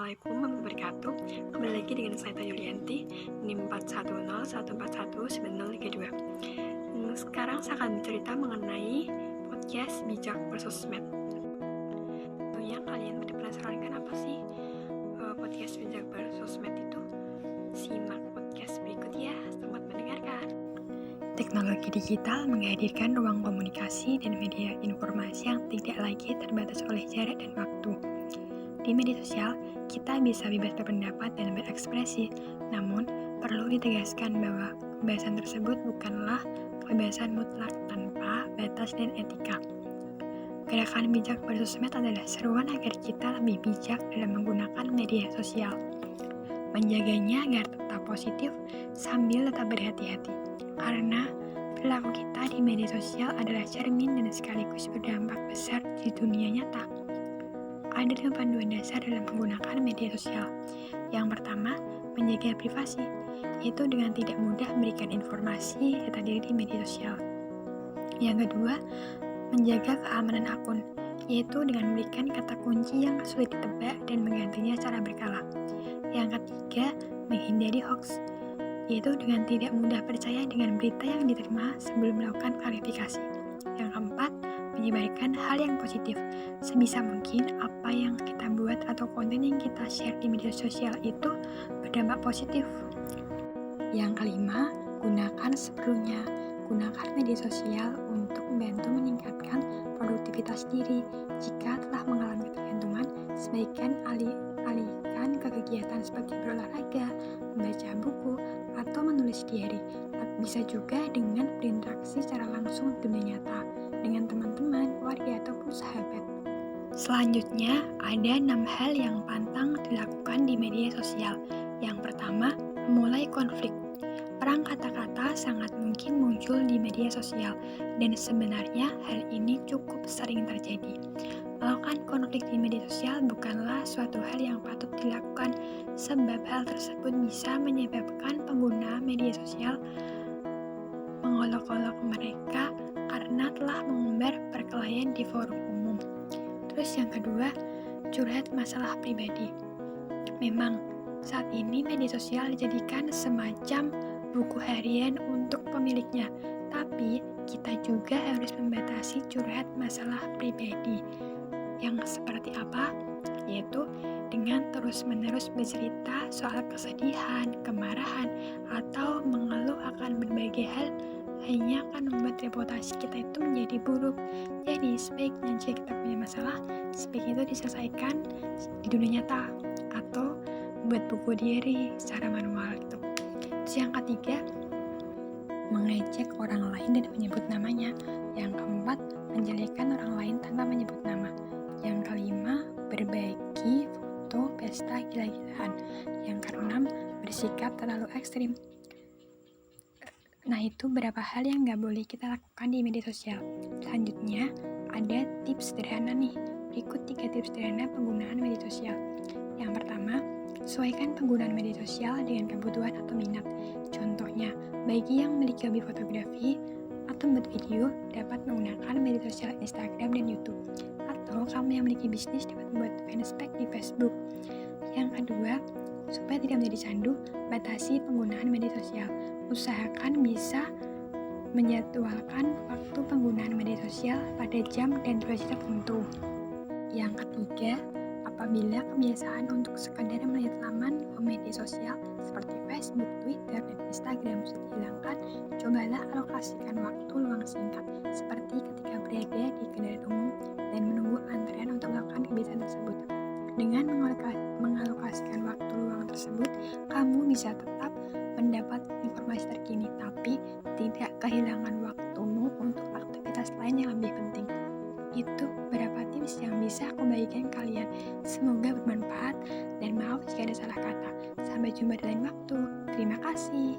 Assalamualaikum warahmatullahi wabarakatuh. Kembali lagi dengan saya Tanya Yulianti, NIM 41014419032. Sekarang saya akan bercerita mengenai podcast Bijak Bersosmed. Tentunya kalian pada penasaran kan apa sih podcast Bijak Bersosmed itu? Simak podcast berikut ya, selamat mendengarkan. Teknologi digital menghadirkan ruang komunikasi dan media informasi yang tidak lagi terbatas oleh jarak dan waktu. Di media sosial, kita bisa bebas berpendapat dan berekspresi, namun perlu ditegaskan bahwa kebebasan tersebut bukanlah kebebasan mutlak tanpa batas dan etika. Gerakan bijak bersosmed adalah seruan agar kita lebih bijak dalam menggunakan media sosial, menjaganya agar tetap positif sambil tetap berhati-hati, karena perilaku kita di media sosial adalah cermin dan sekaligus berdampak besar di dunia nyata. Ada 5 panduan dasar dalam menggunakan media sosial. Yang pertama, menjaga privasi, yaitu dengan tidak mudah memberikan informasi data diri di media sosial. Yang kedua, menjaga keamanan akun, yaitu dengan memberikan kata kunci yang sulit ditebak dan menggantinya secara berkala. Yang ketiga, menghindari hoax, yaitu dengan tidak mudah percaya dengan berita yang diterima sebelum melakukan klarifikasi. Yang keempat, menyebarkan hal yang positif. Sebisa mungkin apa yang kita buat atau konten yang kita share di media sosial itu berdampak positif. Yang kelima, gunakan seperlunya. Gunakan media sosial untuk membantu meningkatkan produktivitas diri. Jika telah mengalami ketergantungan, sebaiknya alihkan ke kegiatan seperti berolahraga, membaca buku, atau menulis diary. Bisa juga dengan berinteraksi secara langsung di dunia nyata dengan teman-teman, keluarga, ataupun sahabat. Selanjutnya, ada 6 hal yang pantang dilakukan di media sosial. Yang pertama, memulai konflik. Perang kata-kata sangat mungkin muncul di media sosial, dan sebenarnya hal ini cukup sering terjadi. Melakukan konflik di media sosial bukanlah suatu hal yang patut dilakukan, sebab hal tersebut bisa menyebabkan pengguna media sosial mengolok-olok mereka karena telah mengumbar perkelahian di forum umum. Terus yang kedua, curhat masalah pribadi. Memang, saat ini media sosial dijadikan semacam buku harian untuk pemiliknya, tapi kita juga harus membatasi curhat masalah pribadi. Yang seperti apa? Yaitu dengan terus-menerus bercerita soal kesedihan, kemarahan, atau mengeluh akan berbagai hal hanya akan membuat reputasi kita itu menjadi buruk. Jadi sebaiknya jika kita punya masalah, sebaiknya itu diselesaikan di dunia nyata atau buat buku diary secara manual gitu. Terus yang ketiga, mengejek orang lain dan menyebut namanya. Yang keempat, menjelekkan orang lain tanpa menyebut nama. Yang kelima, berbagi foto pesta gila-gilaan. Yang keenam, bersikap terlalu ekstrim. Nah, itu beberapa hal yang gak boleh kita lakukan di media sosial. Selanjutnya, ada tips sederhana nih. Berikut 3 tips sederhana penggunaan media sosial. Yang pertama, sesuaikan penggunaan media sosial dengan kebutuhan atau minat. Contohnya, bagi yang memiliki hobi fotografi atau membuat video, dapat menggunakan media sosial Instagram dan YouTube. Atau kamu yang memiliki bisnis dapat membuat fanspage di Facebook. Yang kedua, supaya tidak menjadi candu, batasi penggunaan media sosial. Usahakan bisa menjadwalkan waktu penggunaan media sosial pada jam dan durasi tertentu. Yang ketiga, apabila kebiasaan untuk sekadar melihat laman media sosial seperti Facebook, Twitter, dan Instagram sudah dihilangkan, cobalah alokasikan waktu luang singkat seperti ketika berada di kendaraan umum dan menunggu antrean untuk melakukan kebiasaan tersebut. Dengan mengalokasikan waktu luang tersebut, kamu bisa tetap mendapat informasi terkini, tapi tidak kehilangan waktumu untuk aktivitas lain yang lebih penting. Itu beberapa tips yang bisa aku bagikan kalian. Semoga bermanfaat dan maaf jika ada salah kata. Sampai jumpa di lain waktu. Terima kasih.